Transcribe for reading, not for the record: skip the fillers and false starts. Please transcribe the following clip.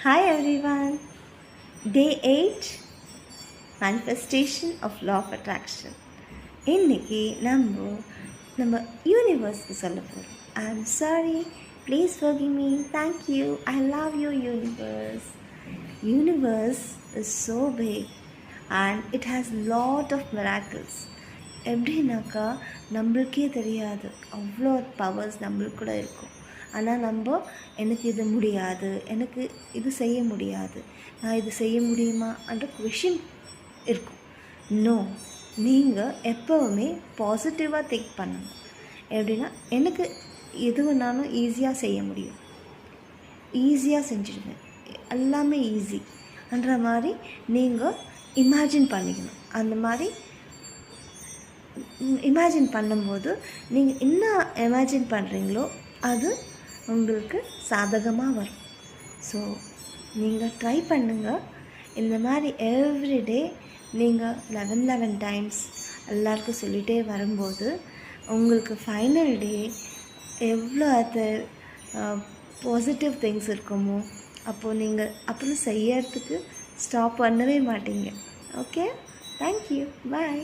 Hi everyone. Day 8 Manifestation of Law of Attraction. இன்னைக்கு நம்ம யூனிவர்ஸ்க்கு சொல்ல போகிறோம். I'm sorry, please forgive me. Thank you. I love you, universe. Universe is so big and it has lot of miracles. எப்படின்னாக்கா நம்மளுக்கே தெரியாது அவ்வளோ powers நம்மளுக்குள்ள இருக்கும். ஆனால் எனக்கு இது முடியாது, எனக்கு இது செய்ய முடியாது, நான் இது செய்ய முடியுமான்ற கொஷின் இருக்கும். நோ, நீங்கள் எப்போவுமே பாசிட்டிவாக திங்க் பண்ணணும். எப்படின்னா எனக்கு எது வேணாலும் ஈஸியாக செய்ய முடியும், ஈஸியாக செஞ்சுடுவேன், எல்லாமே ஈஸின்ற மாதிரி நீங்கள் இமேஜின் பண்ணிக்கணும். அந்த மாதிரி இமேஜின் பண்ணும்போது நீங்கள் என்ன இமேஜின் பண்ணுறீங்களோ அது உங்களுக்கு சாதகமாக வரும். ஸோ நீங்கள் ட்ரை பண்ணுங்கள். இந்த மாதிரி எவ்ரிடே நீங்கள் 11 டைம்ஸ் எல்லாருக்கும் சொல்லிகிட்டே வரும்போது உங்களுக்கு ஃபைனல் டே எவ்வளோ அது பாசிட்டிவ் திங்ஸ் இருக்குமோ அப்போது நீங்கள் அப்புறம் செய்யறதுக்கு ஸ்டாப் பண்ணவே மாட்டீங்க. ஓகே, தேங்க்யூ, பாய்.